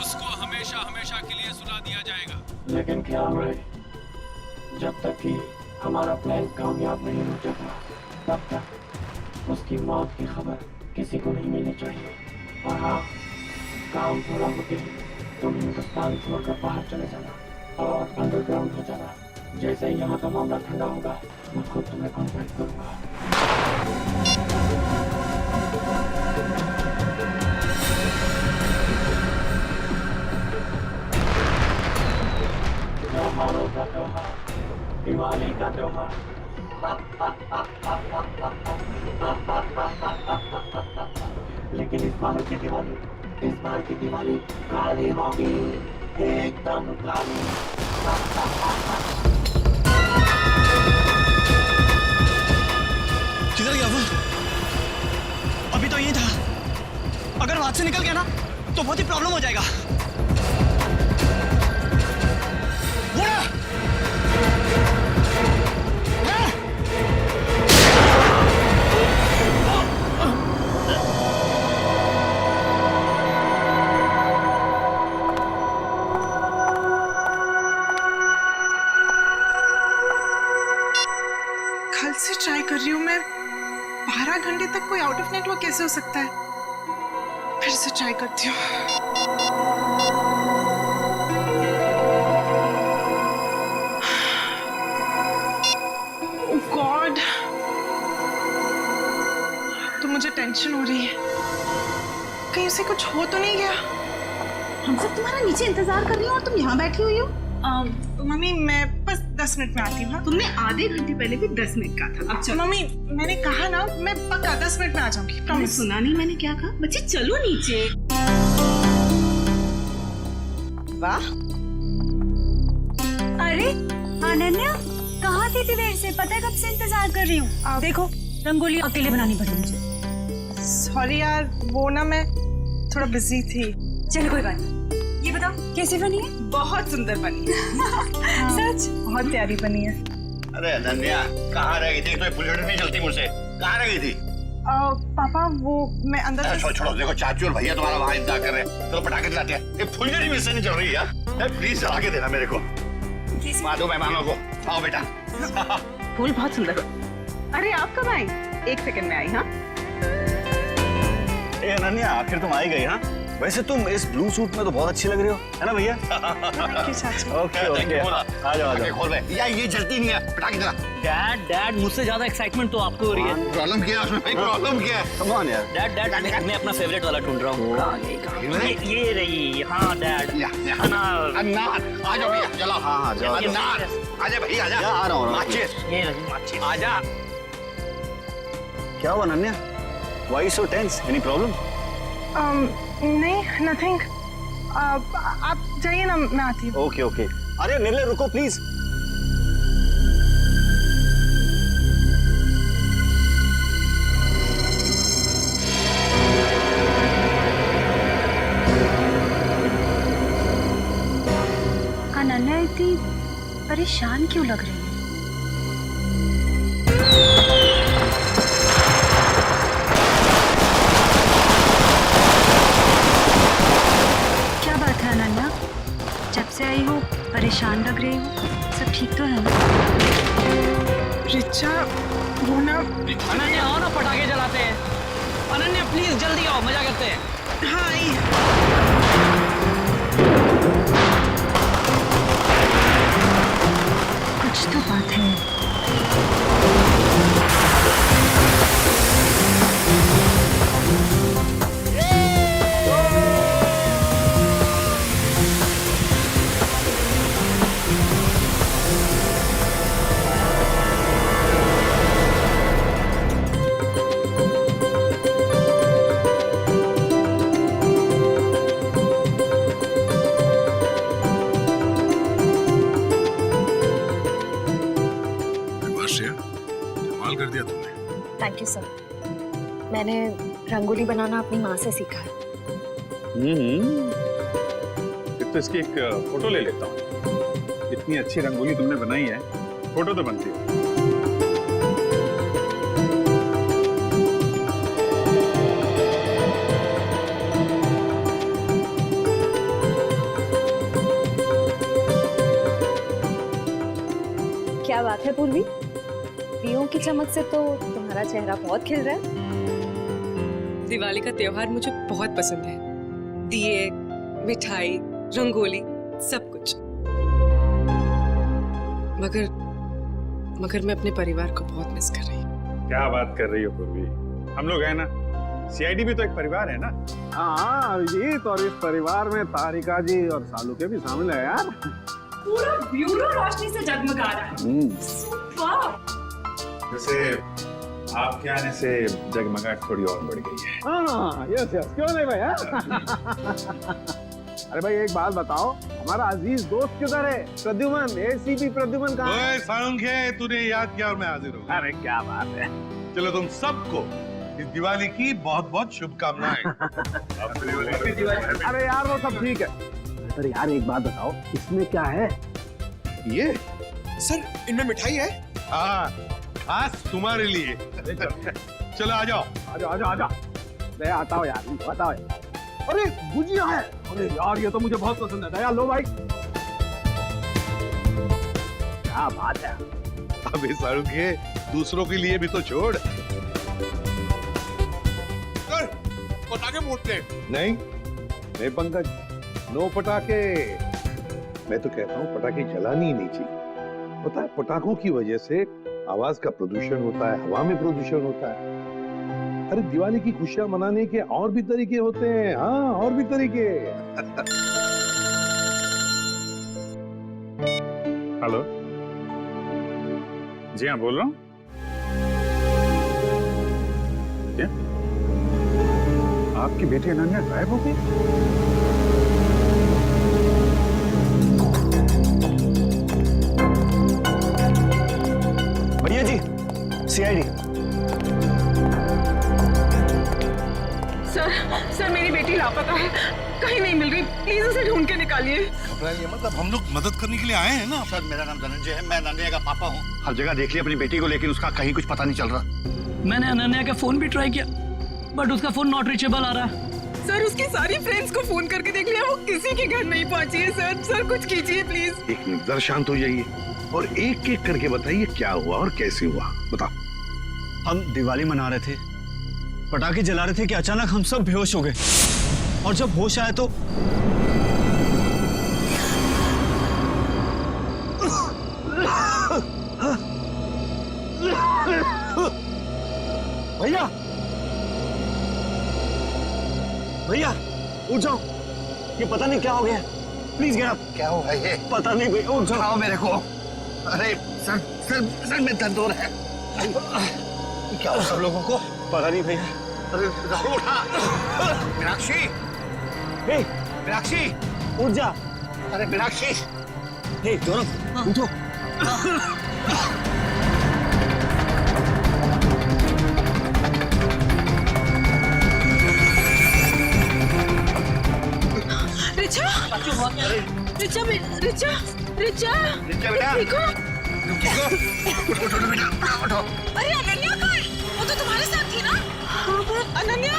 उसको हमेशा हमेशा के लिए सुला दिया जाएगा। लेकिन ख्याल रहे, जब तक कि हमारा प्लान कामयाब नहीं हो जाता, तब तक उसकी मौत की खबर किसी को नहीं मिलनी चाहिए। और हाँ, काम पूरा होते ही तुम हिंदुस्तान छोड़कर बाहर चले जाना और अंडरग्राउंड हो जाना। जैसे ही यहाँ का मामला ठंडा होगा, मैं खुद तुम्हें कॉन्टैक्ट करूँगा। त्योहारों का त्योहार, दिवाली का त्योहार। लेकिन इस बार की दिवाली काली होगी, एकदम काली। किधर गया वो? अभी तो यही था। अगर वहां से निकल गया ना तो बहुत ही प्रॉब्लम हो जाएगा। कल से ट्राई कर रही हूँ मैं। 12 घंटे तक कोई आउट ऑफ नेटवर्क कैसे हो सकता है? फिर से ट्राई करती हूँ। ओह गॉड, तो मुझे टेंशन हो रही है। कहीं उसे कुछ हो तो नहीं गया? हम सब तुम्हारा नीचे इंतजार कर रही हो और तुम यहाँ बैठी हुई हो। मम्मी मैं बस 10 मिनट में आती हूँ। तुमने आधे घंटे पहले भी 10 मिनट कहा था। अब चलो। मम्मी मैंने कहा ना, मैं पक्का 10 मिनट में आ जाऊंगी। तुमने प्रॉमिस। सुना नहीं मैंने क्या कहा? बच्चे चलो नीचे। वाह, अरे अनन्या, कहाँ थी इतनी देर से? पता है कब से इंतजार कर रही हूँ। देखो रंगोली अकेले बनानी पड़ी मुझे। सॉरी यार, वो ना मैं थोड़ा बिजी थी। चलो कोई बात नहीं। ये बताओ कैसी बनी है? बहुत सुंदर बनी है। सच? बहुत प्यारी बनी है। अरे अनन्या, कहाँ रह गई थी? तो फुलझड़ी नहीं चलती मुझसे। कहाँ रह गई थी? पापा वो मैं अंदर। छोड़ो, देखो चाचू और भैया तुम्हारा वहाँ इंतजार कर रहे हैं। चलो पटाखे दिलाते हैं। ये फुलझड़ी मुझसे नहीं चल रही है। प्लीज जला के देना मेरे को। माधो मेहमानों को। आओ बेटा। फूल बहुत सुंदर। अरे आप कब आई? 1 सेकंड में आई। हाँ अनन्या, आखिर तुम आई गई। हाँ वैसे तुम इस ब्लू सूट में तो बहुत अच्छी लग रही हो, है ना भैया? ओके ओके, आ जाओ। खोल भाई। ये जलती नहीं है। पटाखे दिला। डैड मुझसे ज्यादा एक्साइटमेंट तो आपको हो रही है। प्रॉब्लम क्या है उसमें भाई? प्रॉब्लम क्या है? कम ऑन यार। डैड मैं अपना फेवरेट वाला ढूंढ रहा हूँ। ये रही। हाँ डैड। अनार। आ जाओ भैया, चलो। हाँ जाओ। अनार। आजा भैया, आजा। आ रहा हूँ। माचिस। ये रही माचिस। आजा। क्या हुआ Ananya? Why so tense? Any problem? नहीं, नथिंग। आप जाइए ना, मैं आती हूँ। Okay okay. अरे निर्ले रुको प्लीज। अनन्या इतनी परेशान क्यों लग रही है? क्या बात है अनन्या? जब से आई हो परेशान लग रही हो। सब ठीक तो है ना? रिचा, वो ना। अनन्या आओ ना, पटाखे जलाते हैं। अनन्या प्लीज जल्दी आओ, मजा करते हैं। हाँ आई। कुछ तो बात है। कमाल कर दिया तुमने। Thank you sir. मैंने रंगोली बनाना अपनी माँ से सीखा है। फिर तो इसकी एक फोटो ले लेता हूँ। इतनी अच्छी रंगोली तुमने बनाई है, फोटो तो बनती है। बात है पूर्वी, दियों की चमक से तो तुम्हारा चेहरा बहुत खिल रहा है। दिवाली का त्योहार मुझे बहुत पसंद है। दिए, मिठाई, रंगोली, सब कुछ। मगर मैं अपने परिवार को बहुत मिस कर रही हूँ। क्या बात कर रही हो पूर्वी, हम लोग हैं ना, सीआईडी भी तो एक परिवार है ना। हाँ अभिजीत, और इस परिवार में तारिका जी और सालू के भी शामिल है यार। पूरा ब्यूरो रोशनी से जगमगा रहा है। सुपर। वैसे आपके आने से जगमगाहट थोड़ी और बढ़ गई है। हाँ यस यस, क्यों नहीं भाई? अरे भाई एक बात बताओ, हमारा अजीज दोस्त किधर है? प्रद्युमन, एसीपी प्रद्युमन कहाँ है? सालुंखे, तूने याद किया और मैं हाजिर हूँ। अरे क्या बात है। चलो तुम सबको इस दिवाली की बहुत बहुत शुभकामनाएं। अरे यार वो सब ठीक है, अरे यार एक बात बताओ, इसमें क्या है? ये सर, इनमें मिठाई है? हाँ, खास तुम्हारे लिए। चलो आ जाओ। आजा। ले आता हूँ यार, बताओ। अरे गुजिया है, अरे यार ये तो मुझे बहुत पसंद है। दया लो भाई। क्या बात है। अबे सालुंखे, दूसरों के लिए भी तो छोड़। पटाखे फूटते? नहीं पंकज, नो पटाखे। मैं तो कहता हूँ पटाखे जलानी ही नहीं चाहिए। पता है पटाखों की वजह से आवाज का प्रदूषण होता है, हवा में प्रदूषण होता है। अरे दिवाली की खुशियां मनाने के और भी तरीके होते हैं। हाँ, और भी तरीके। हेलो, जी हाँ बोल रहा हूँ। क्या आपकी बेटी अनन्या गायब हो गई? भैया जी, सीआईडी। सर मेरी बेटी लापता है, कहीं नहीं मिल रही, प्लीज उसे ढूंढ के निकालिए। घबराइए मत, अब हम लोग मदद करने के लिए आए हैं ना। सर मेरा नाम धनंजय है, मैं अनन्या का पापा हूँ। हर जगह देख लिया अपनी बेटी को, लेकिन उसका कहीं कुछ पता नहीं चल रहा। मैंने अनन्या का फोन भी ट्राई किया, बट उसका फोन नॉट रीचेबल आ रहा है। सर उसकी सारी फ्रेंड्स को फोन करके देख लिया, वो किसी के घर नहीं पहुंची है। सर कुछ कीजिए प्लीज। एक मिनट, जरा शांत हो जाइए और एक एक करके बताइए क्या हुआ और कैसे हुआ। बताओ। हम दिवाली मना रहे थे, पटाखे जला रहे थे कि अचानक हम सब बेहोश हो गए, और जब होश आया तो भैया उठ जाओ, ये पता नहीं क्या हो गया। Please get up. क्या हुआ ये? पता नहीं भैया, उठ जाओ मेरे को। अरे सर में दर्द हो रहा है। क्या हो सब लोगों को? पता नहीं भैया। अरे उठा। मीनाक्षी, मीनाक्षी उठ जा। अरे मीनाक्षी, गौरव उठो। रिचा बेटा देखो। उठो। अरे अनन्या कहाँ है? वो तो तुम्हारे साथ थी ना? अनन्या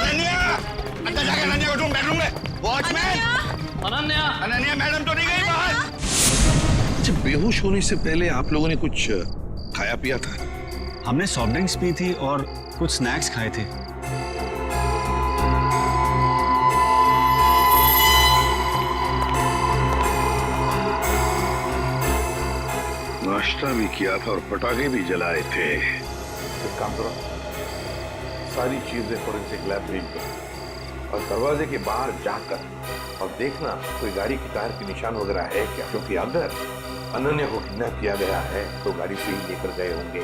अंदर जाके अनन्या को ढूंढ, बेडरूम में। वॉचमैन, अनन्या मैडम तो नहीं गई बाहर? अच्छा, बेहोश होने से पहले आप लोगों ने कुछ खाया पिया था? हमने सॉफ्ट ड्रिंक्स पी थी और कुछ स्नैक्स खाए थे। नाश्ता भी किया था और पटाखे भी जलाए थे। एक काम करो, सारी चीजें फोरेंसिक लैब भेज दो और दरवाजे के बाहर जाकर और देखना कोई गाड़ी की टायर के निशान वगैरह है क्या, क्योंकि अगर अनन्या को किडनैप किया गया है तो गाड़ी से ही लेकर गए होंगे।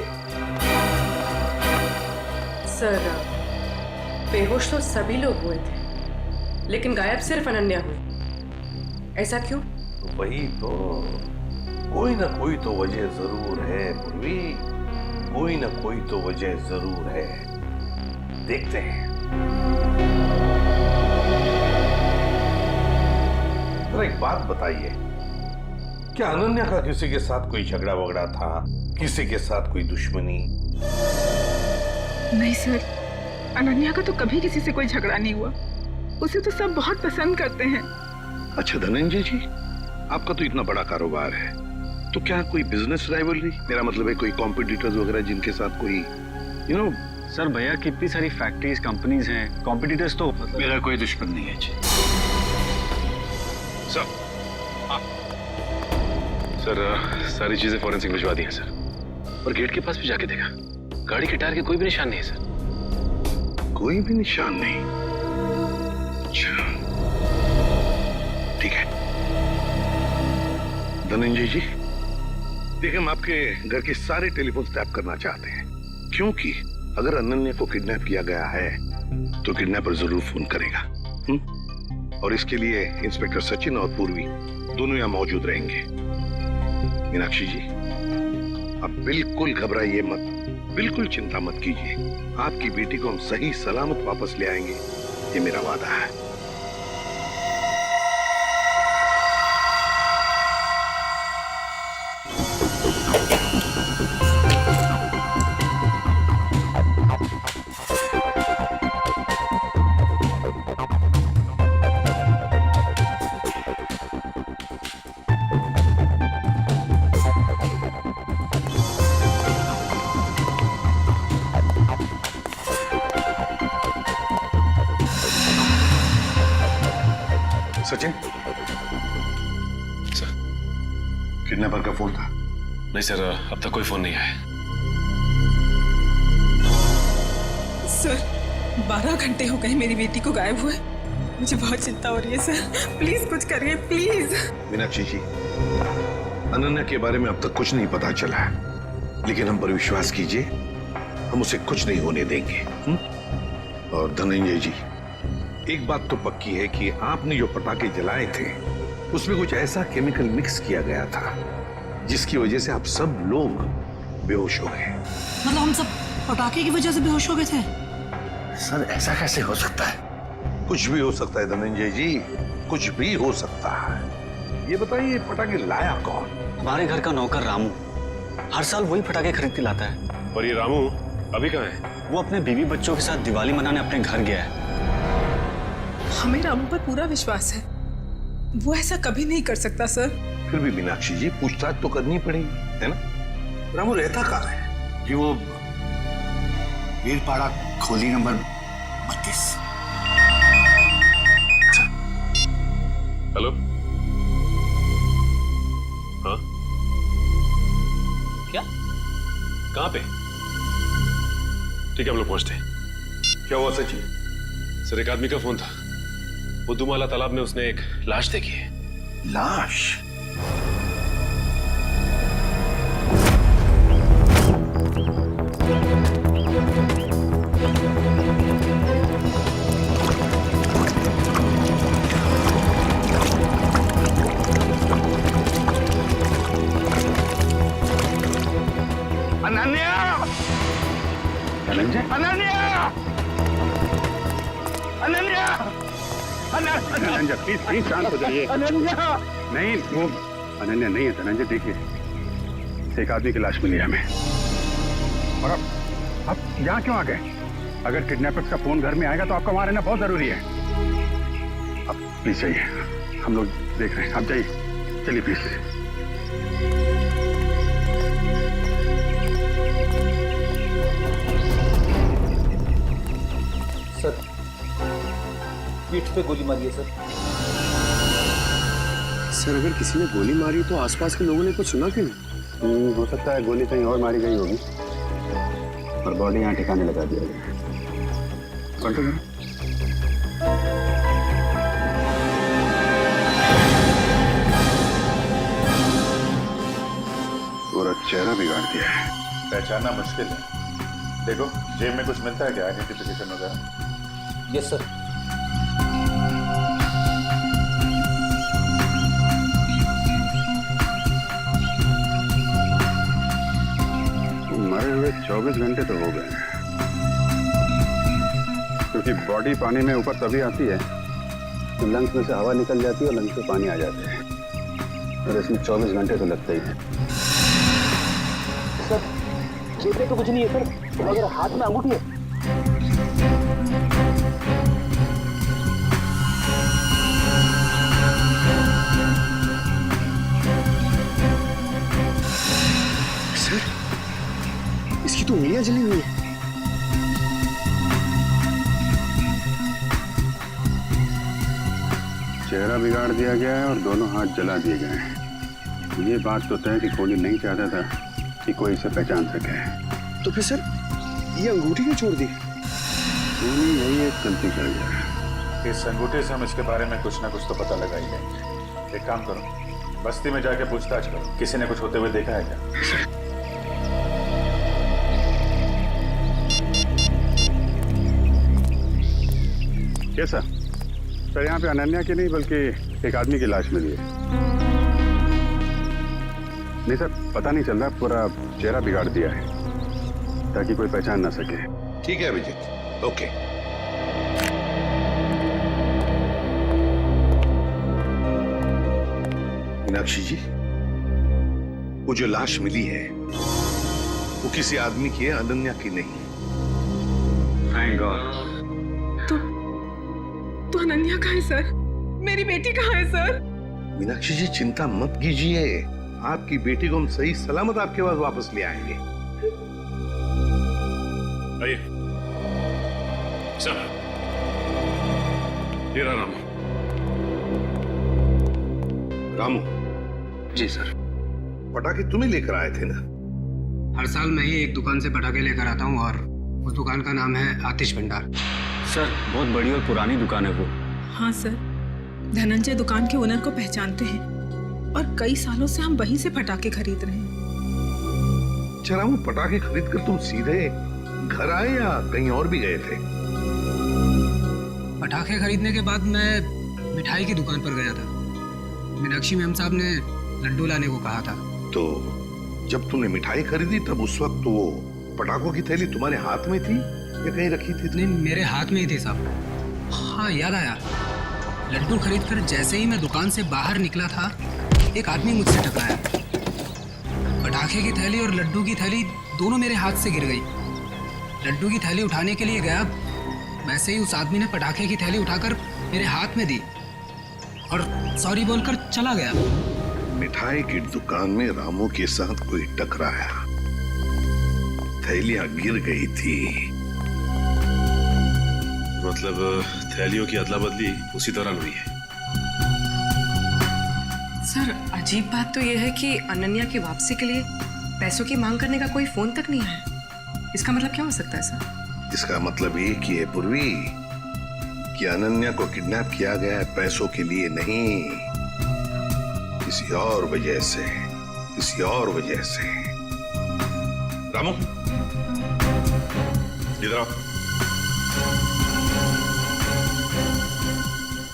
सर बेहोश तो सभी लोग हुए थे, लेकिन गायब सिर्फ अनन्या हुई। ऐसा क्यों? वही तो, कोई ना कोई तो वजह जरूर है पूर्वी, कोई ना कोई तो वजह जरूर है। देखते हैं। तो एक बात बताइए, क्या अनन्या का किसी के साथ कोई झगड़ा वगड़ा था? किसी के साथ कोई दुश्मनी? नहीं सर, अनन्या का तो कभी किसी से कोई झगड़ा नहीं हुआ। उसे तो सब बहुत पसंद करते हैं। अच्छा धनंजय जी, आपका तो इतना बड़ा कारोबार है, तो क्या कोई बिजनेस राइवलरी, मेरा मतलब है कोई कॉम्पिटिटर्स वगैरह जिनके साथ कोई यू नो? सर भैया कितनी सारी फैक्ट्रीज कंपनीज हैं, कॉम्पिटिटर्स तो मेरा कोई दुश्मन नहीं है जी। सर सारी चीजें फॉरेंसिक भिजवा दी हैं सर, और गेट के पास भी जाके देखा, गाड़ी के टायर के कोई भी निशान नहीं है सर। कोई भी निशान नहीं? अच्छा ठीक है धनंजय जी, देखिए हम आपके घर के सारे टेलीफोन टैप करना चाहते हैं, क्योंकि अगर अनन्या को किडनैप किया गया है तो किडनैपर जरूर फोन करेगा। और इसके लिए इंस्पेक्टर सचिन और पूर्वी दोनों यहाँ मौजूद रहेंगे। मीनाक्षी जी, आप बिल्कुल घबराइए मत, बिल्कुल चिंता मत कीजिए, आपकी बेटी को हम सही सलामत वापस ले आएंगे, ये मेरा वादा है। सचिन, सर किडनैपर का फोन था? नहीं सर, अब तक कोई फोन नहीं आया। सर 12 घंटे हो गए मेरी बेटी को गायब हुए, मुझे बहुत चिंता हो रही है सर, प्लीज कुछ करिए प्लीज। मीनाक्षी जी, अनन्या के बारे में अब तक कुछ नहीं पता चला है, लेकिन हम पर विश्वास कीजिए, हम उसे कुछ नहीं होने देंगे। और धनंजय जी, एक बात तो पक्की है कि आपने जो पटाखे जलाए थे उसमें कुछ ऐसा केमिकल मिक्स किया गया था जिसकी वजह से आप सब लोग बेहोश हो गए। मतलब हम सब पटाखे की वजह से बेहोश हो गए थे? सर ऐसा कैसे हो सकता है? कुछ भी हो सकता है धनंजय जी, कुछ भी हो सकता है। ये बताइए पटाखे लाया कौन? हमारे घर का नौकर रामू, हर साल वही पटाखे खरीद के लाता है। और ये रामू अभी कहाँ है? वो अपने बीवी बच्चों के साथ दिवाली मनाने अपने घर गया है। हमें रामू पर पूरा विश्वास है, वो ऐसा कभी नहीं कर सकता सर। फिर भी मीनाक्षी जी, पूछताछ तो करनी पड़ेगी, है ना? रामू रहता कहाँ है? जी वो वीरपाड़ा खोली नंबर 32। हेलो, हाँ क्या? कहाँ पे? ठीक है हम लोग पहुंचते हैं। क्या हुआ सचिन? सर एक आदमी का फोन था, बुद्धूमाला तालाब में उसने एक लाश देखी है। लाश? अनन्या! धनंजय, अनन्या! अनन्या! धनंजय प्लीज शांत हो जाइए। अनन्या! नहीं, वो अनन्या नहीं है धनंजय, देखिए एक आदमी की लाश मिली है हमें। और अब यहाँ क्यों आ गए? अगर किडनैपर्स का फोन घर में आएगा तो आपका वहां रहना बहुत जरूरी है। अब प्लीज जाइए, हम लोग देख रहे हैं, आप जाइए, चलिए प्लीज। सर पीठ पे गोली मारी है सर। सर अगर किसी ने गोली मारी तो आसपास के लोगों ने कुछ सुना क्यों नहीं? हो सकता है गोली कहीं और मारी गई होगी और बॉडी यहाँ ठिकाने लगा दिया गया। कंट्रोल करो। पूरा चेहरा बिगाड़ दिया है। पहचानना मुश्किल है। देखो जेब में कुछ मिलता है क्या, आइडेंटिफिकेशन वगैरह? Yes sir. मरे हुए 24 घंटे तो हो गए, क्योंकि बॉडी पानी में ऊपर तभी आती है तो लंग्स में से हवा निकल जाती है और लंग्स में पानी आ जाते हैं, और इसमें 24 घंटे तो लगते ही हैं। सर जेब में तो कुछ नहीं है सर, मगर हाथ में अंगूठी है। उंगलियां जली हुई है। चेहरा बिगाड़ दिया गया है और दोनों हाथ जला दिए गए हैं। ये बात तो तय कि कोहली नहीं चाहता था कि कोई इसे पहचान सके। तो फिर सर ये अंगूठी क्यों छोड़ दी? कोहली यही एक गलती कर गया। इस अंगूठे से हम इसके बारे में कुछ ना कुछ तो पता लगा ही लेंगे। एक काम करो, बस्ती में जाके पूछताछ करो, किसी ने कुछ होते हुए देखा है क्या? कैसा सर? यहाँ पे अनन्या की नहीं बल्कि एक आदमी की लाश मिली है। नहीं सर, पता नहीं चल रहा, पूरा चेहरा बिगाड़ दिया है ताकि कोई पहचान ना सके। ठीक है अभिजीत, ओके। मीनाक्षी जी, वो जो लाश मिली है वो किसी आदमी की है, अनन्या की नहीं। Thank God. तो अनन्या कहाँ है सर? मेरी बेटी कहाँ है सर? मीनाक्षी जी चिंता मत कीजिए, आपकी बेटी को हम सही सलामत आपके पास वापस ले आएंगे। आइए सर, ये रहा रामू। रामू जी सर। पटाखे तुम्हें लेकर आए थे ना? हर साल मैं ही एक दुकान से पटाखे लेकर आता हूँ और उस दुकान का नाम है आतिश भंडार। सर बहुत बड़ी और पुरानी दुकान है वो। हाँ सर, धनंजय दुकान के ओनर को पहचानते हैं और कई सालों से हम वहीं से पटाखे खरीद रहे हैं। अच्छा रामू, पटाखे खरीद कर तुम सीधे घर आए या कहीं और भी गए थे? पटाखे खरीदने के बाद मैं मिठाई की दुकान पर गया था। मीनाक्षी मैम साहब ने लड्डू लाने को कहा था। तो जब तुमने मिठाई खरीदी तब उस वक्त तो वो पटाखों की थैली तुम्हारे हाथ में थी या कहीं रखी थी? नहीं, मेरे हाथ में ही थी साहब। हाँ याद आया, लड्डू खरीदकर जैसे ही मैं दुकान से बाहर निकला था एक आदमी मुझसे टकराया। पटाखे की थैली और लड्डू की थैली दोनों मेरे हाथ से गिर गई। लड्डू की थैली उठाने के लिए गया, वैसे ही उस आदमी ने पटाखे की थैली उठाकर मेरे हाथ में दी और सॉरी बोलकर चला गया। मिठाई की दुकान में रामू के साथ कोई टकराया, थैलियां गिर गई थी। मतलब थैलियों की अदला बदली उसी दौरान हुई है। सर अजीब बात तो यह है कि अनन्या की वापसी के लिए पैसों की मांग करने का कोई फोन तक नहीं आया। इसका मतलब क्या हो सकता है सर? इसका मतलब ये कि है पूर्वी कि अनन्या को किडनैप किया गया है पैसों के लिए नहीं, किसी और वजह से, किसी और वजह से। रामू इधर आओ।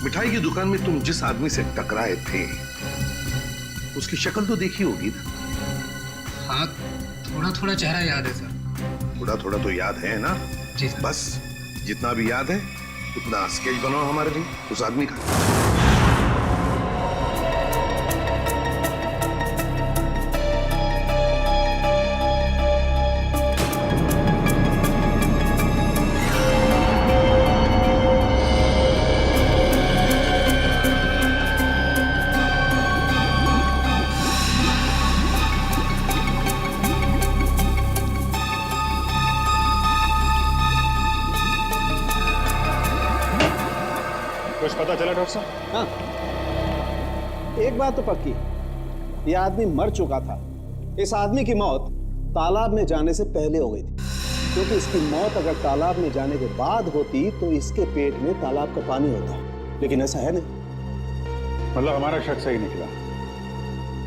मिठाई की दुकान में तुम जिस आदमी से टकराए थे उसकी शक्ल तो देखी होगी ना? हाँ, थोड़ा थोड़ा चेहरा याद है सर। थोड़ा थोड़ा तो याद है ना? जी सर। बस जितना भी याद है उतना स्केच बनाओ हमारे लिए उस आदमी का। कुछ पता चला डॉक्टर साहब? हाँ, एक बात तो पक्की, ये आदमी मर चुका था। इस आदमी की मौत तालाब में जाने से पहले हो गई थी, क्योंकि इसकी मौत अगर तालाब में जाने के बाद होती तो इसके पेट में तालाब का पानी होता, लेकिन ऐसा है नहीं। मतलब हमारा शक सही निकला,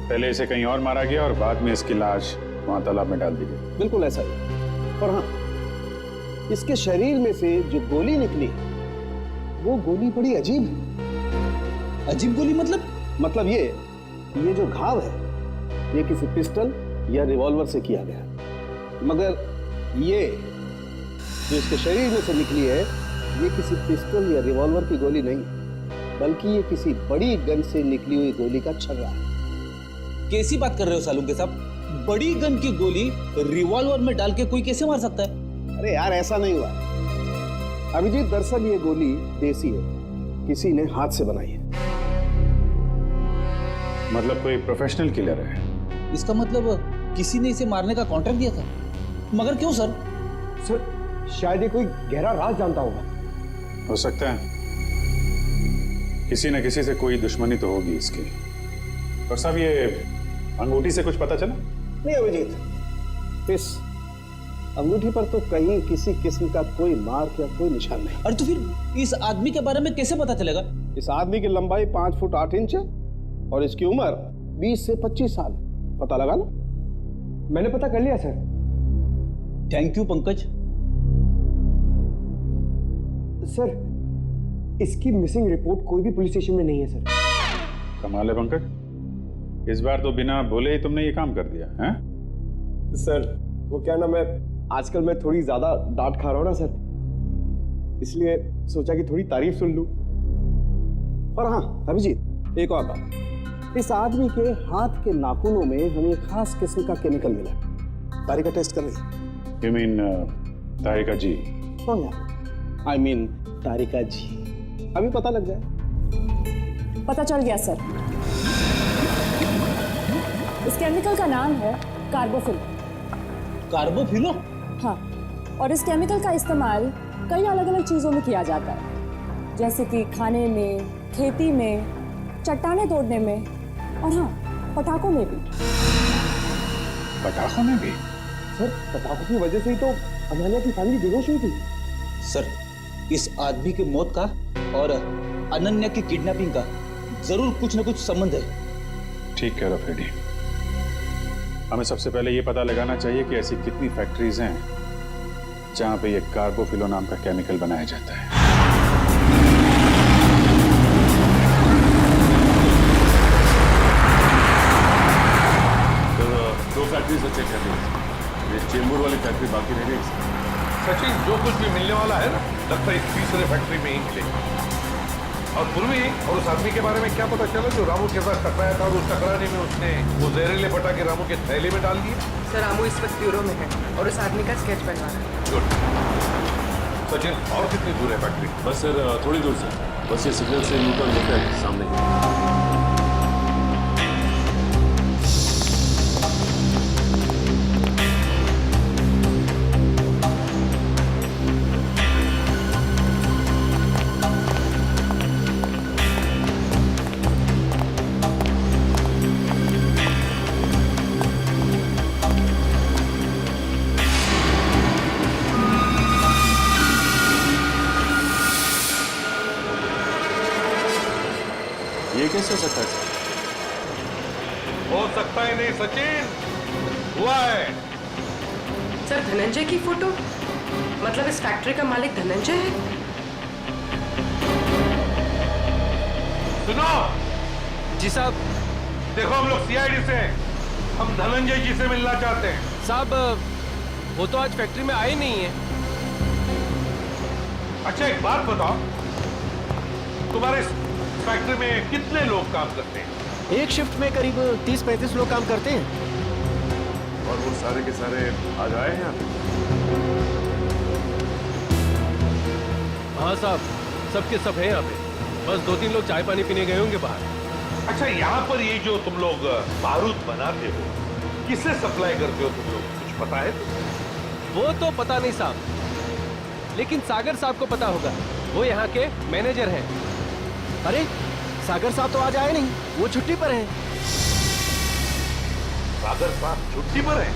पहले इसे कहीं और मारा गया और बाद में इसकी लाश वहां तालाब में डाल दी गई। बिल्कुल ऐसा ही। और हाँ, इसके शरीर में से जो गोली निकली वो गोली बड़ी अजीब है। अजीब गोली मतलब ये जो घाव है ये किसी पिस्टल या रिवॉल्वर से किया गया, मगर ये जो इसके शरीर में से निकली है ये किसी पिस्टल या रिवॉल्वर की गोली नहीं, बल्कि ये किसी बड़ी गन से निकली हुई गोली का छर्रा है। कैसी बात कर रहे हो सालुंके साहब? बड़ी गन की गोली रिवॉल्वर में डाल के कोई कैसे मार सकता है? अरे यार ऐसा नहीं हुआ अभिजीत, दरअसल ये गोली देसी है, किसी ने हाथ से बनाई है। मतलब कोई प्रोफेशनल किलर है? इसका मतलब किसी ने इसे मारने का कॉन्ट्रैक्ट दिया था? मगर क्यों सर? सर शायद ये कोई गहरा राज जानता होगा। हो सकता है, किसी न किसी से कोई दुश्मनी तो होगी इसकी। और साहब ये अंगूठी से कुछ पता चला? नहीं अभिजीत, इस अंगूठी पर तो कहीं किसी किस्म का कोई मार्क या कोई निशान नहीं। अरे तो फिर इस आदमी के बारे में कैसे पता चलेगा? इस आदमी की लंबाई 5 फुट 8 इंच है और इसकी उम्र 20 से 25 साल। पता लगा ना? मैंने पता कर लिया sir. Thank you Pankaj. Sir इसकी मिसिंग रिपोर्ट कोई भी पुलिस स्टेशन में नहीं है सर। कमाल है पंकज, इस बार तो बिना बोले ही तुमने ये काम कर दिया है? सर वो क्या ना, मैं आजकल मैं थोड़ी ज्यादा डांट खा रहा हूँ ना सर, इसलिए सोचा कि थोड़ी तारीफ सुन लूं। और हाँ अभिजीत, एक और बात, इस आदमी के हाथ के नाखूनों में हमें खास किस्म का केमिकल मिला। तारिका टेस्ट कर रही। यू मीन तारिका जी? हाँ यार, आई मीन तारिका जी। अभी पता लग जाए। पता चल गया सर। इस केमिकल का नाम है कार्बोफिल। कार्बोफिलो? हाँ, और इस केमिकल का इस्तेमाल कई अलग अलग चीज़ों में किया जाता है, जैसे कि खाने में, खेती में, चट्टानें तोड़ने में और हाँ पटाखों में भी। पटाखों में भी? सर पटाखों की वजह से ही तो अनन्या की फैमिली बेहोश हुई थी। सर इस आदमी की मौत का और अनन्या की किडनैपिंग का जरूर कुछ न कुछ संबंध है। ठीक कह रहा फ्रेडी। हमें सबसे पहले ये पता लगाना चाहिए कि ऐसी कितनी फैक्ट्रीज हैं जहां पे ये कार्बोफिलो नाम का केमिकल बनाया जाता है। तो 2 फैक्ट्री से चेक कर लीजिए, ये चेंबूर वाली फैक्ट्री बाकी रह गई। सचिन, जो कुछ भी मिलने वाला है ना, लगता है इस तीसरे फैक्ट्री में ही मिलेगा। और पूर्वी और उस आदमी के बारे में क्या पता चला जो रामू के साथ टकराया था, और उस टकराने में उसने वो जहरीले पटाखे रामू के थैले में डाल दिए? सर रामू इस वक्त ब्यूरो में है और उस आदमी का स्केच बनवा रहा है। गुड। सचिन, और कितनी दूर है फैक्ट्री? बस सर थोड़ी दूर से, बस ये सिग्नल से न्यूटन होता है सामने। ये कैसे हो सकता है सर? हो सकता है नहीं सचिन, हुआ है। सर धनंजय की फोटो, मतलब इस फैक्ट्री का मालिक धनंजय है? सुनो जी साहब। देखो हम लोग सीआईडी से हैं, हम धनंजय जी से मिलना चाहते हैं। साहब वो तो आज फैक्ट्री में आए नहीं है। अच्छा एक बात बताओ, तुम्हारे फैक्ट्री में कितने लोग काम करते हैं? एक शिफ्ट में करीब 30-35 लोग काम करते हैं। और वो सारे के सारे आज आए हैं? हाँ साहब, सबके सब हैं यहाँ पे, बस 2-3 लोग चाय पानी पीने गए होंगे बाहर। अच्छा यहाँ पर ये जो तुम लोग बारूद बनाते हो, किसे सप्लाई करते हो तुम लोग, कुछ पता है? वो तो पता नहीं साहब, लेकिन सागर साहब को पता होगा, वो यहाँ के मैनेजर हैं। अरे सागर साहब तो आज आए नहीं, वो छुट्टी पर हैं। सागर साहब छुट्टी पर हैं?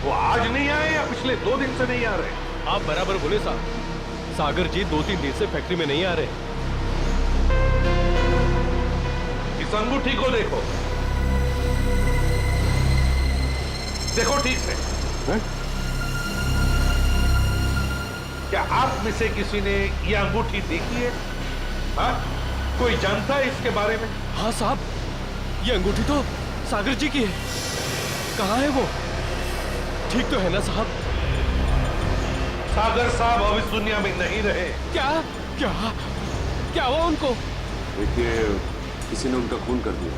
वो आज नहीं आए या पिछले 2 दिन से नहीं आ रहे? आप बराबर बोले साहब, सागर जी 2-3 दिन से फैक्ट्री में नहीं आ रहे। इस अंगूठी को देखो, देखो ठीक से। है? क्या आप में से किसी ने ये अंगूठी देखी है? हाँ? कोई जानता है इसके बारे में? हाँ साहब, ये अंगूठी तो सागर जी की है। कहाँ है वो? ठीक तो है ना साहब? सागर साहब अब इस दुनिया में नहीं रहे। क्या क्या क्या हुआ उनको? देखिए किसी ने उनका खून कर दिया।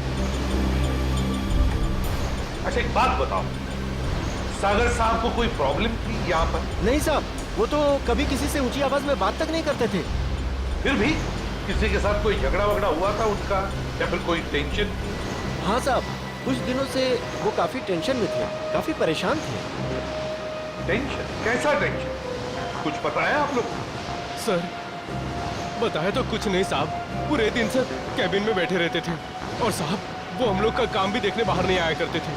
अच्छा एक बात बताओ, सागर साहब को कोई प्रॉब्लम थी यहाँ पर? नहीं साहब, वो तो कभी किसी से ऊंची आवाज में बात तक नहीं करते थे। फिर भी किसी के साथ कोई झगड़ा वगड़ा हुआ था उनका, या फिर कोई टेंशन? हाँ साहब, कुछ दिनों से वो काफी टेंशन में थे, काफी परेशान थे। टेंशन? कैसा टेंशन? कुछ पता है आप लोग? सर बताया तो कुछ नहीं साहब, पूरे दिन से कैबिन में बैठे रहते थे और साहब वो हम लोग का काम भी देखने बाहर नहीं आया करते थे।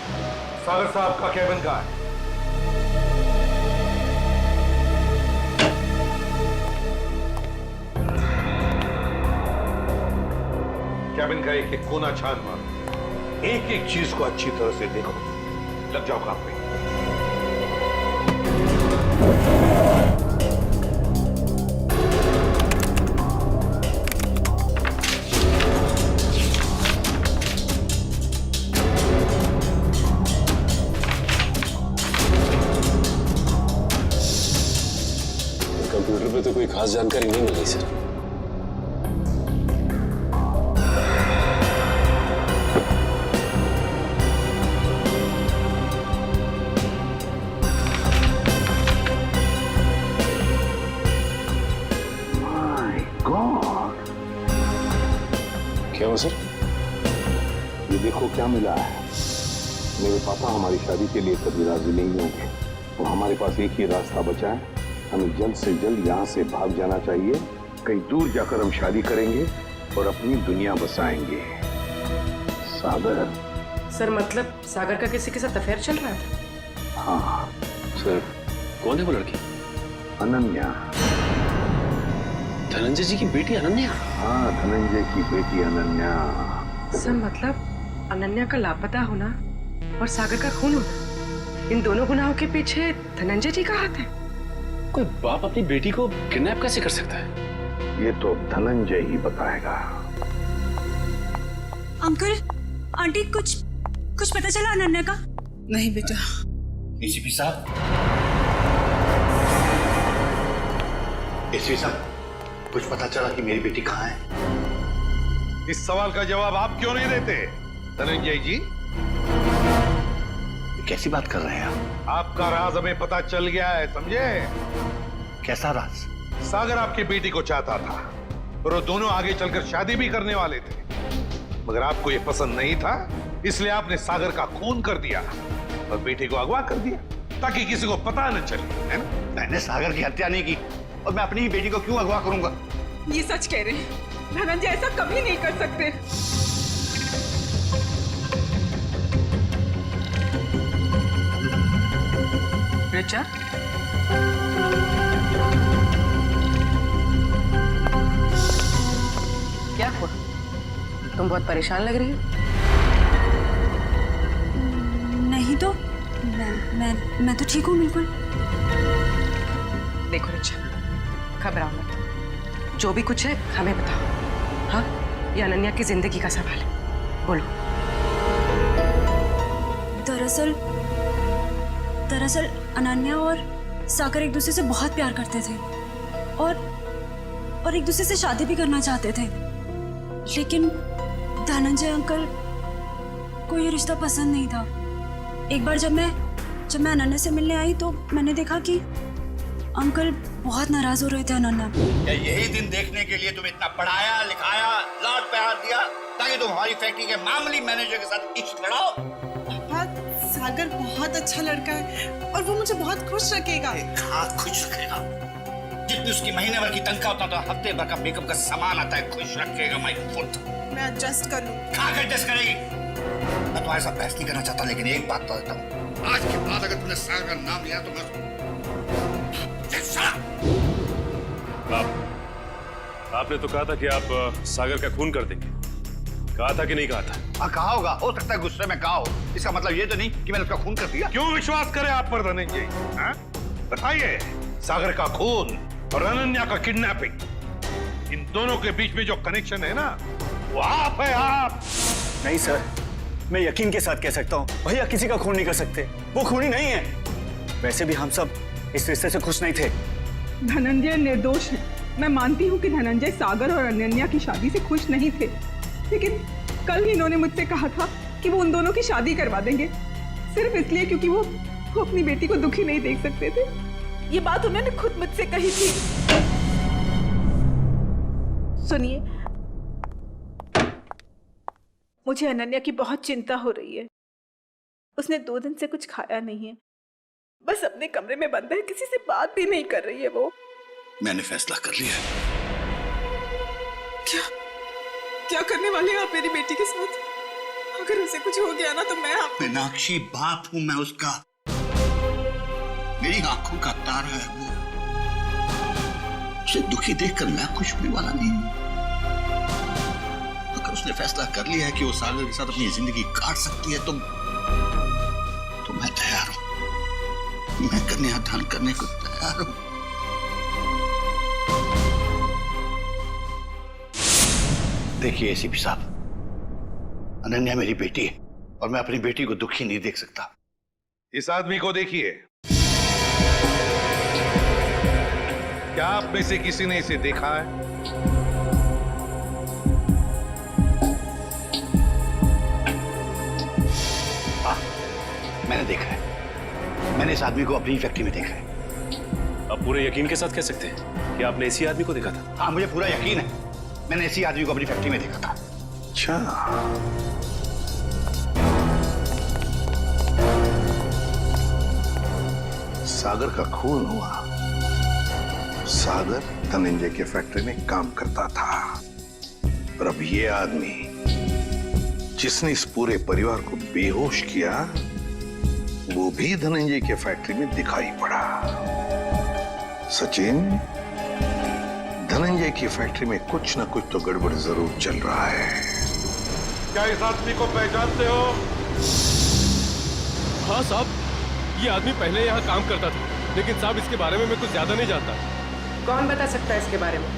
सागर साहब का कैबिन कहाँ है? कैबिन का एक एक कोना छान मारो, एक एक चीज को अच्छी तरह से देखो, लग जाओ काम पे। कंप्यूटर पे तो कोई खास जानकारी नहीं मिल रही सर। क्या हुआ सर? ये देखो क्या मिला है। मेरे पापा हमारी शादी के लिए कभी राजी नहीं होंगे और हमारे पास एक ही रास्ता बचा है, हमें जल्द से जल्द यहाँ से भाग जाना चाहिए। कहीं दूर जाकर हम शादी करेंगे और अपनी दुनिया बसाएंगे। सागर। सर मतलब सागर का किसी के साथ अफेयर चल रहा था? हाँ सर। कौन है वो लड़की? अनन्या। धनंजय जी की बेटी अनन्या? हाँ, धनंजय की बेटी अनन्या। सर मतलब अनन्या का लापता होना और सागर का खून होना, इन दोनों गुनाहों के पीछे धनंजय जी का हाथ है। कोई बाप अपनी बेटी को किडनैप कैसे कर सकता है? ये तो धनंजय ही बताएगा। अंकल आंटी कुछ पता चला अनन्या का? नहीं बेटा। एसीपी साहब, एसीपी साहब, कुछ पता चला कि मेरी बेटी कहाँ है? इस सवाल का जवाब आप क्यों नहीं देते धनंजय जी? कैसी बात कर रहे हैं आप? आपका राज हमें पता चल गया है, समझे? कैसा राज? सागर आपकी बेटी को चाहता था और वो दोनों आगे चलकर शादी भी करने वाले थे, मगर आपको ये पसंद नहीं था, इसलिए आपने सागर का खून कर दिया और बेटी को अगवा कर दिया ताकि किसी को पता न चले, है ना? मैंने सागर की हत्या नहीं की और मैं अपनी ही बेटी को क्यों अगवा करूंगा? ये सच कह रहे हैं, धनंजय ऐसा कभी नहीं कर सकते। रिचा, क्या हुआ? तुम बहुत परेशान लग रही हो। नहीं तो मैं तो ठीक हूँ बिल्कुल। देखो रिचा, घबराओ मत, जो भी कुछ है हमें बताओ। हाँ, ये अनन्या की जिंदगी का सवाल है, बोलो। दरअसल अनन्या और सागर एक दूसरे से बहुत प्यार करते थे और एक दूसरे से शादी भी करना चाहते थे, लेकिन धनंजय अंकल को ये रिश्ता पसंद नहीं था। एक बार जब मैं अनन्या से मिलने आई तो मैंने देखा कि अंकल बहुत नाराज हो रहे थे अनन्या। क्या यही दिन देखने के लिए तुम इतना पढ़ाया लिखाया, लाड प्यार दिया ताकि तुम हमारी फैक्ट्री के मामूली मैनेजर के साथ इश्क लड़ाओ? सागर बहुत अच्छा लड़का है और वो मुझे बहुत खुश रखेगा। हाँ, खुश रखेगा। जितनी उसकी महीने भर की तनख्वाह होता है, हफ्ते भर का मेकअप का सामान आता है, खुश रखेगा माय फुट। मैं एडजस्ट कर लूं। कहाँ एडजस्ट करेगी? मैं तुम्हारे साथ बहस नहीं करना चाहता, लेकिन एक बात तो देता हूँ, आज के बाद अगर तुमने सागर का नाम लिया तो मैं आपने तो कहा था कि आप सागर का खून कर देंगे, कहा था कि नहीं कहा था? हाँ, कहा होगा, हो सकता है गुस्से में कहा हो। इसका मतलब ये तो नहीं कि मैंने उसका खून कर दिया। क्यों विश्वास करें आप पर धनंजय? बताइए, सागर का खून और अनन्या का किडनैपिंग, इन दोनों के बीच में जो कनेक्शन है ना, वो आप है, आप। नहीं सर, मैं यकीन के साथ कह सकता हूँ, भैया किसी का खून नहीं कर सकते, वो खूनी नहीं है। वैसे भी हम सब इस रिश्ते से खुश नहीं थे। धनंजय निर्दोष है। मैं मानती हूँ कि धनंजय सागर और अनन्या की शादी से खुश नहीं थे, लेकिन कल ही इन्होंने मुझसे कहा था कि वो उन दोनों की शादी करवा देंगे, सिर्फ इसलिए क्योंकि वो अपनी बेटी को दुखी नहीं देख सकते थे। ये बात उन्होंने खुद मुझसे कही थी। सुनिए, मुझे अनन्या की बहुत चिंता हो रही है। उसने 2 दिन से कुछ खाया नहीं है बस अपने कमरे में बंद है, किसी से बात भी नहीं कर रही है वो। मैंने फैसला कर लिया है। क्या क्या करने वाले हैं आप मेरी बेटी के साथ? अगर उसे कुछ हो गया ना तो मैं आप मीनाक्षी, बाप हूं मैं उसका। मेरी आंखों का तारा है वो। उसे दुखी देखकर मैं खुश होने वाला नहीं हूं। अगर उसने फैसला कर लिया है कि वो सागर के साथ अपनी जिंदगी काट सकती है तो मैं तैयार हूं। मैं कन्यादान करने को तैयार हूं। देखिए एसीपी साहब, अनन्या मेरी बेटी है और मैं अपनी बेटी को दुखी नहीं देख सकता। इस आदमी को देखिए, क्या आप में से किसी ने इसे देखा है? हाँ, मैंने देखा है। मैंने इस आदमी को अपनी फैक्ट्री में देखा है। आप पूरे यकीन के साथ कह सकते हैं कि आपने इसी आदमी को देखा था? हाँ, मुझे पूरा यकीन है। मैंने इसी आदमी को अपनी फैक्ट्री में देखा था। अच्छा, सागर का खून हुआ। सागर धनंजय के फैक्ट्री में काम करता था और अब ये आदमी जिसने इस पूरे परिवार को बेहोश किया वो भी धनंजय के फैक्ट्री में दिखाई पड़ा। सचिन, धनंजय की फैक्ट्री में कुछ ना कुछ तो गड़बड़ जरूर चल रहा है। क्या इस आदमी को पहचानते हो? हाँ साहब, ये आदमी पहले यहाँ काम करता था, लेकिन साहब इसके बारे में मैं कुछ ज्यादा नहीं जानता। कौन बता सकता है इसके बारे में?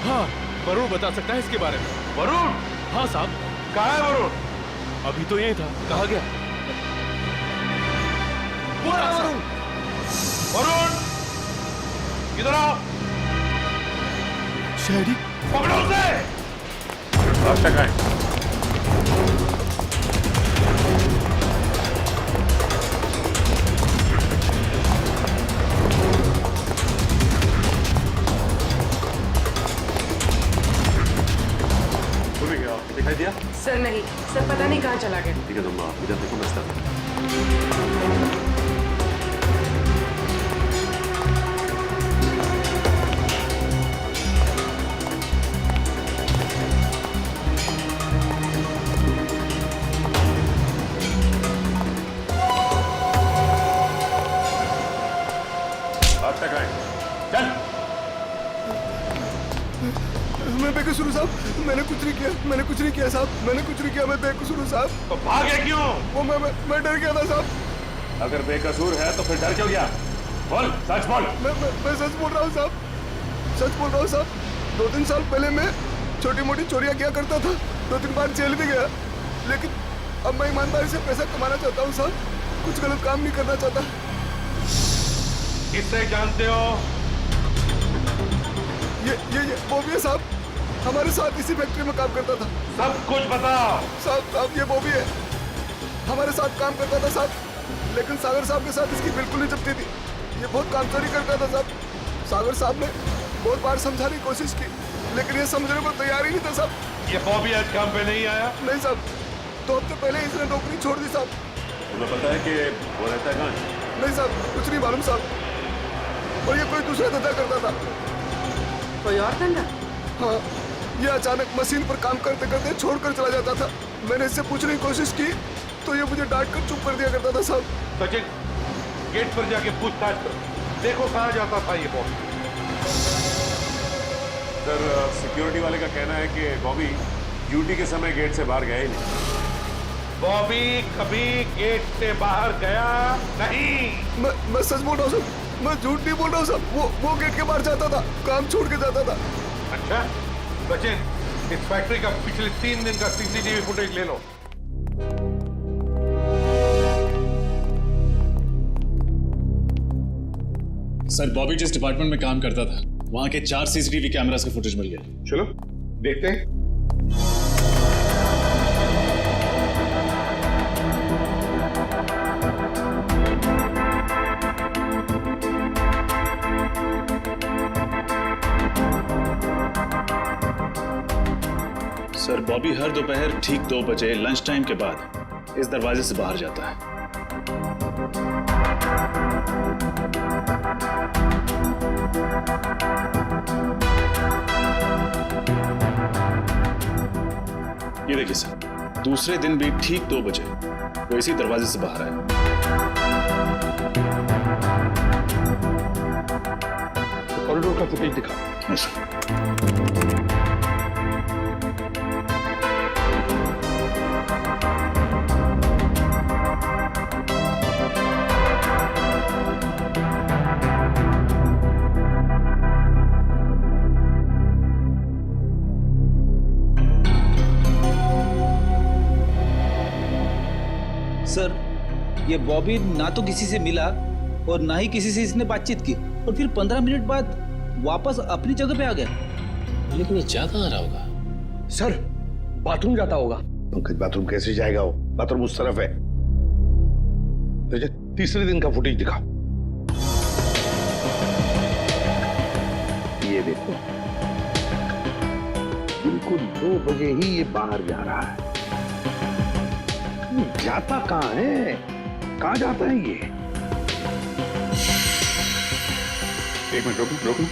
हाँ, वरुण बता सकता है इसके बारे में। वरुण? हाँ साहब। कहाँ है वरुण? अभी तो यही था, कहाँ गया? वरुण! वरुण! इधर आओ। शहरी, पकड़ो उसे! अब तक आए। दिखाई दिया? सर नहीं, सर पता नहीं कहाँ चला गया। ठीक है, तुम इधर देखो, मैं इसका अब तक आए। चल। मैं बेकसूर हूँ साहब, मैंने कुछ नहीं किया, मैंने कुछ नहीं किया साहब, मैंने कुछ नहीं किया, मैं बेकसूर हूँ साहब। तो भागे क्यों? वो मैं डर गया था साहब। अगर बेकसूर है तो फिर डर क्यों गया? बोल, सच बोल। मैं सच बोल रहा हूँ साहब, सच बोल रहा हूँ साहब। 2-3 साल पहले मैं छोटी मोटी चोरियां किया करता था, 2-3 बार जेल भी गया, लेकिन अब मैं ईमानदारी से पैसा कमाना चाहता हूँ साहब, कुछ गलत काम नहीं करना चाहता। किससे जानते हो? ये वो भी है साहब, हमारे साथ इसी फैक्ट्री में काम करता था। सब कुछ बताओ। साहब ये वो भी है, हमारे साथ काम करता था साहब, लेकिन सागर साहब के साथ इसकी बिल्कुल नहीं जमती थी। ये बहुत काम चोरी करता था साहब। सागर साहब ने बहुत बार समझाने की कोशिश की, लेकिन ये समझने को तैयार ही नहीं था साहब। ये बॉबी आज काम पे नहीं आया? नहीं साहब, 2 हफ्ते पहले इसने नौकरी छोड़ दी साहब। तुम्हें पता है कि वो रहता है कहाँ? नहीं साहब, कुछ नहीं मालूम साहब, और ये कोई दूसरा धंधा करता था। कोई और धंधा? हाँ, ये अचानक मशीन पर काम करते करते छोड़कर चला जाता था। मैंने इससे पूछने की कोशिश की तो ये मुझे डांट कर चुप कर दिया करता था साहब। सचिन, गेट पर जाके पूछताछ करो, देखो कहाँ जाता था ये बॉबी। सर, सिक्योरिटी वाले का कहना है कि बॉबी ड्यूटी के समय गेट से बाहर गया ही नहीं। बॉबी कभी गेट से बाहर गया नहीं। मैं सच बोल रहा हूँ सर, मैं झूठ नहीं बोल रहा हूँ सर। वो गेट के बाहर जाता था, काम छोड़ के जाता था। अच्छा सचिन, इस फैक्ट्री का पिछले 3 दिन का सीसीटीवी फुटेज ले लो। सर, बॉबी जिस डिपार्टमेंट में काम करता था वहां के 4 सीसीटीवी कैमरास का फुटेज मिल गया। चलो देखते हैं। सर, बॉबी हर दोपहर ठीक 2 बजे लंच टाइम के बाद इस दरवाजे से बाहर जाता है। ये देखिए सर, दूसरे दिन भी ठीक 2 बजे वो इसी दरवाजे से बाहर आया। कॉरिडोर का फुटेज दिखा। Yes sir. सर, ये बॉबी ना तो किसी से मिला और ना ही किसी से इसने बातचीत की और फिर 15 मिनट बाद वापस अपनी जगह पे आ गया। लेकिन ये जा कहाँ रहा होगा? सर, बाथरूम जाता होगा। पंकज बाथरूम कैसे जाएगा वो? बाथरूम उस तरफ है। तुझे तीसरे दिन का फुटेज दिखा। ये देखो, बिल्कुल 2 बजे ही ये बाहर जा रहा है। जाता कहाँ है? कहाँ जाता है ये? एक मिनट रोको।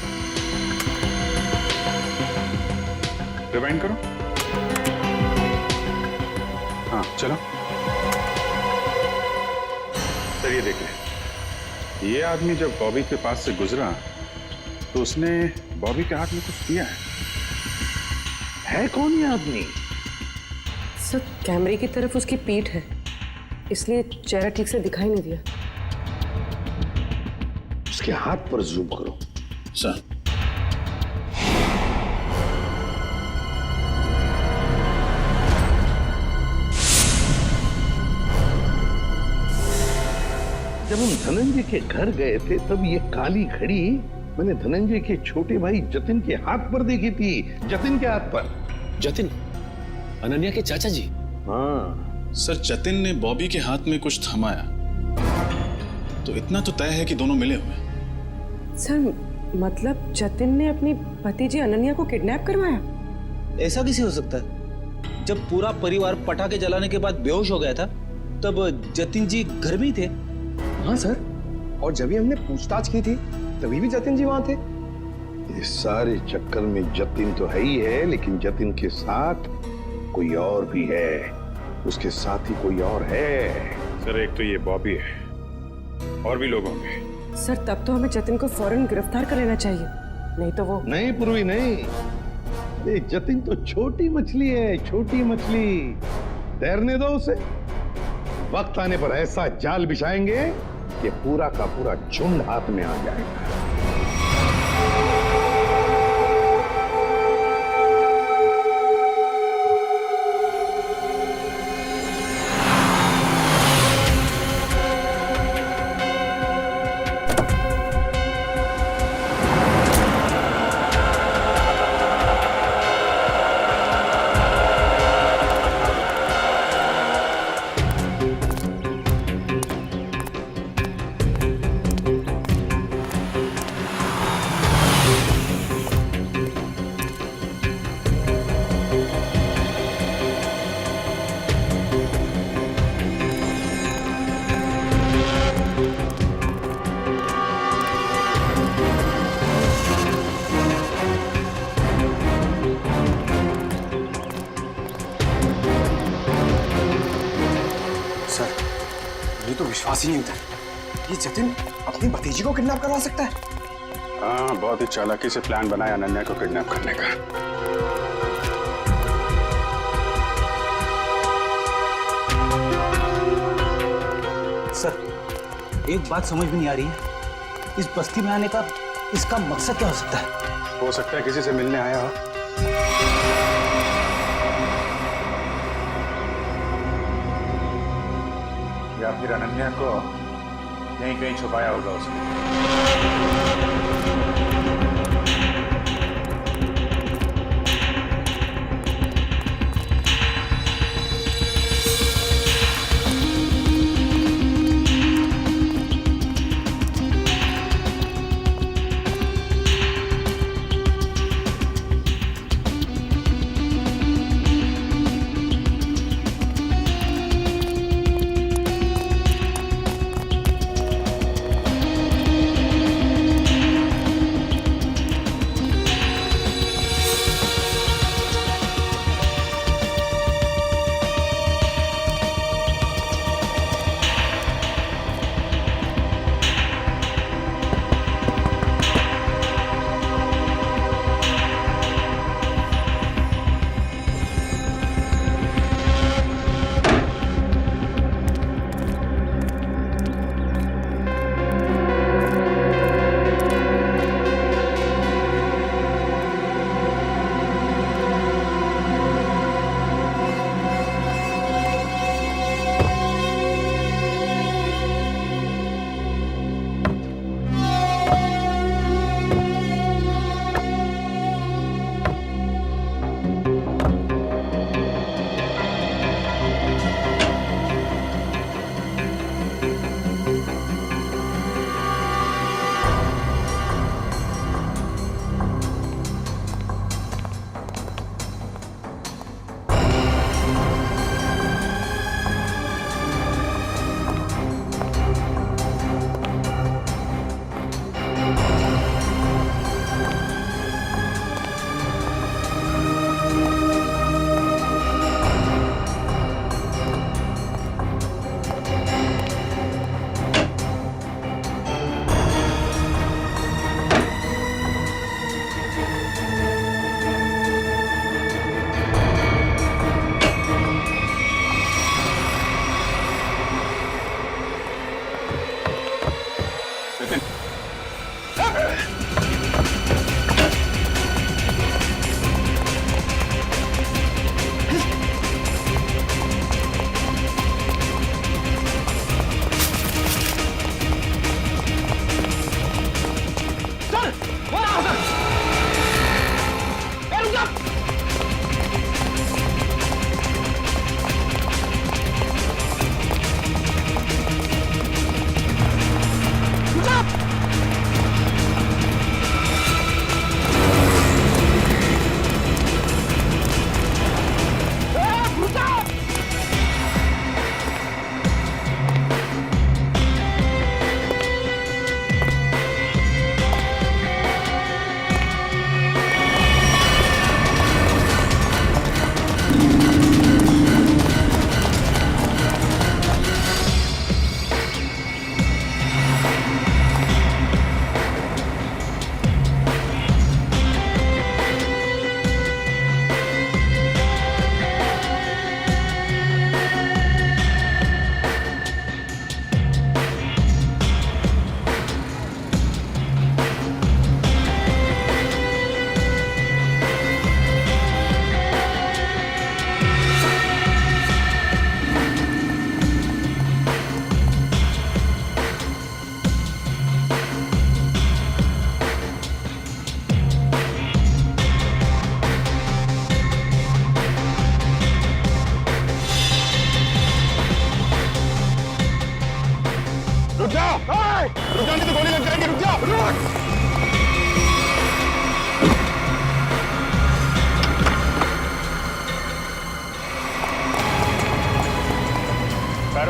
रिवाइंड करो। हाँ चलो। सर ये देख ले, ये आदमी जब बॉबी के पास से गुजरा तो उसने बॉबी के हाथ में कुछ दिया है कौन ये आदमी? सर, कैमरे की तरफ उसकी पीठ है, इसलिए चेहरा ठीक से दिखाई नहीं दिया। उसके हाथ पर जूम करो। सर। जब हम धनंजय के घर गए थे तब ये काली घड़ी मैंने धनंजय के छोटे भाई जतिन के हाथ पर देखी थी। जतिन के हाथ पर। जतिन, अनन्या के चाचा जी? हाँ सर, जतिन ने बॉबी के हाथ में कुछ थमाया तो इतना तो तय है कि दोनों मिले हुए। सर, मतलब जतिन ने अपनी भतीजी अनन्या को किडनैप करवाया? ऐसा कैसे हो सकता है? जब पूरा परिवार पटाखे जलाने के बाद बेहोश हो गया था तब जतिन जी घर में ही थे। हाँ सर, और जब भी हमने पूछताछ की थी तभी भी जतिन जी वहां थे। इस सारे चक्कर में जतिन तो है ही है, लेकिन जतिन के साथ कोई और भी है। उसके साथ ही कोई और है। सर, एक तो ये बॉबी है, और भी लोग होंगे। सर, तब तो हमें जतिन को फौरन गिरफ्तार कर लेना चाहिए, नहीं तो वो। नहीं पूर्वी नहीं, अरे जतिन तो छोटी मछली है, छोटी मछली। तैरने दो उसे। वक्त आने पर ऐसा जाल बिछाएंगे कि पूरा का पूरा झुंड हाथ में आ जाएगा। तो विश्वास ही नहीं होता, ये जतिन अपनी भतीजी को किडनैप करवा सकता है। हाँ, बहुत ही चालाकी से प्लान बनाया अनन्या को किडनैप करने का। सर, एक बात समझ में नहीं आ रही है, इस बस्ती में आने का इसका मकसद क्या हो सकता है? हो सकता है किसी से मिलने आया हो। या फिर अनन्या को यहीं कहीं छुपाया होगा उसने।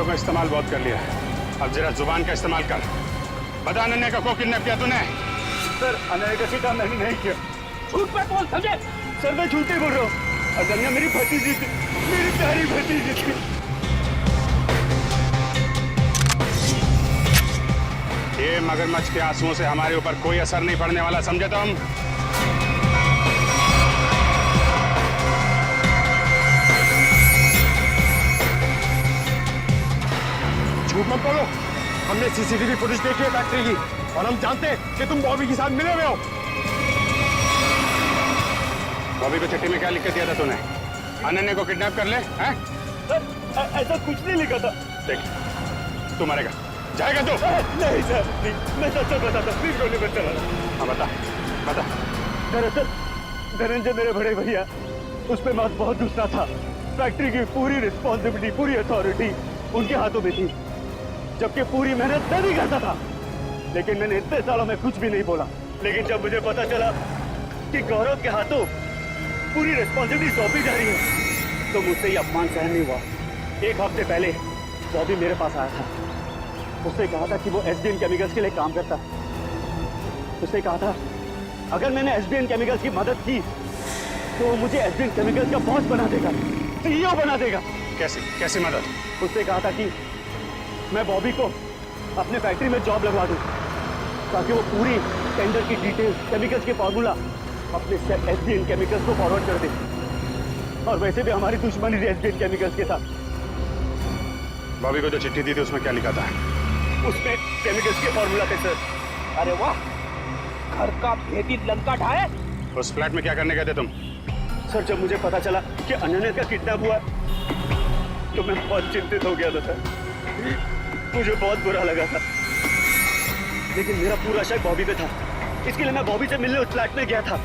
का इस्तेमाल बहुत कर लिया है, अब जरा जुबान का इस्तेमाल कर। बता अनन्या का को किडनैप किया तूने? सर अनन्या का शिकार मैंने नहीं किया। झूठ पे बोल, समझे? सर मैं झूठ ही बोल रहा हूँ। अनन्या मेरी भतीजी थी, मेरी प्यारी भतीजी थी। ये मगरमच्छ के आंसुओं से हमारे ऊपर कोई असर नहीं पड़ने वाला, समझे तुम? झूठ मत बोलो, हमने सीसीटीवी फुटेज देखी है फैक्ट्री की और हम जानते हैं कि तुम बॉबी के साथ मिले हुए हो। बॉबी को चिट्ठी में क्या लिख के दिया था तूने? अनन्या को किडनैप कर ले, हैं? सर ऐसा कुछ नहीं लिखा था। देख, तू मरेगा, जाएगा तू? नहीं सर, मैं सच बताता, प्लीज गोली मत चलाना। हाँ बता, बता। दरअसल धनंजय मेरे बड़े भैया, उस पर बात बहुत गुस्सा था। फैक्ट्री की पूरी रिस्पॉन्सिबिलिटी, पूरी अथॉरिटी उनके हाथों में थी, जबकि पूरी मेहनत मैं भी करता था। लेकिन मैंने इतने सालों में कुछ भी नहीं बोला। लेकिन जब मुझे पता चला कि गौरव के हाथों पूरी रिस्पॉन्सिबिलिटी सौंपी जा रही है, तो मुझसे ये अपमान सहन नहीं हुआ। एक हफ्ते पहले बॉबी मेरे पास आया था। उसने कहा था कि वो एसबीएन केमिकल्स के लिए काम करता है। उसने कहा था अगर मैंने एसबीएन केमिकल्स की मदद की तो वो मुझे एसबीएन केमिकल्स का बॉस बना देगा, सीईओ बना देगा। कैसे कैसे मदद? उसने कहा था कि मैं बॉबी को अपने फैक्ट्री में जॉब लगवा दूं, ताकि वो पूरी टेंडर की डिटेल्स, केमिकल्स के फॉर्मूला अपने एसबीएन केमिकल्स को फॉरवर्ड कर दे। और वैसे भी हमारी दुश्मनी थी एसबीएन केमिकल्स के साथ। बॉबी को जो चिट्ठी दी थी उसमें क्या लिखा था? उसमें केमिकल्स के फॉर्मूला थे सर। अरे वाह, घर का भेदी लंका ढाए। उस फ्लैट में क्या करने गए थे तुम? सर जब मुझे पता चला कि अनन्या का किडनैप हुआ तो मैं बहुत चिंतित हो गया था सर। मुझे बहुत बुरा लगा था, लेकिन मेरा पूरा शक बॉबी पे था। इसके लिए मैं बॉबी से मिलने उस फ्लैट में गया था।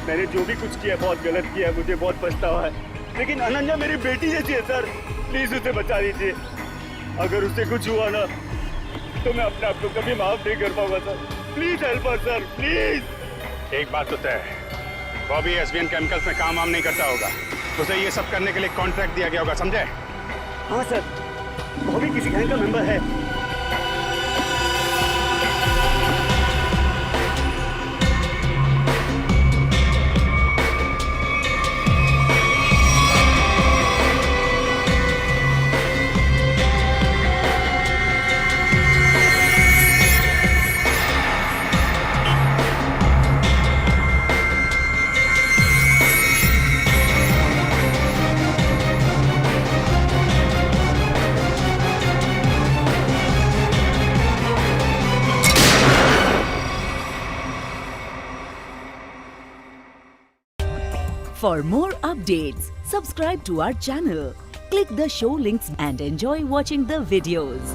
मैंने जो भी कुछ किया बहुत गलत किया, मुझे बहुत पछतावा है। लेकिन अनन्या मेरी बेटी जैसी है सर, प्लीज उसे बचा लीजिए। अगर उससे कुछ हुआ ना तो मैं अपने आप को कभी माफ नहीं कर पाऊंगा sir. Please help us sir, please. एक बात तो तय है, बॉबी एसबीएन केमिकल्स में काम वाम नहीं करता होगा। उसे ये सब करने के लिए कॉन्ट्रैक्ट दिया गया होगा, समझे? हाँ सर, बॉबी किसी गैंग का मेंबर है। For more updates, subscribe to our channel, click the show links and enjoy watching the videos.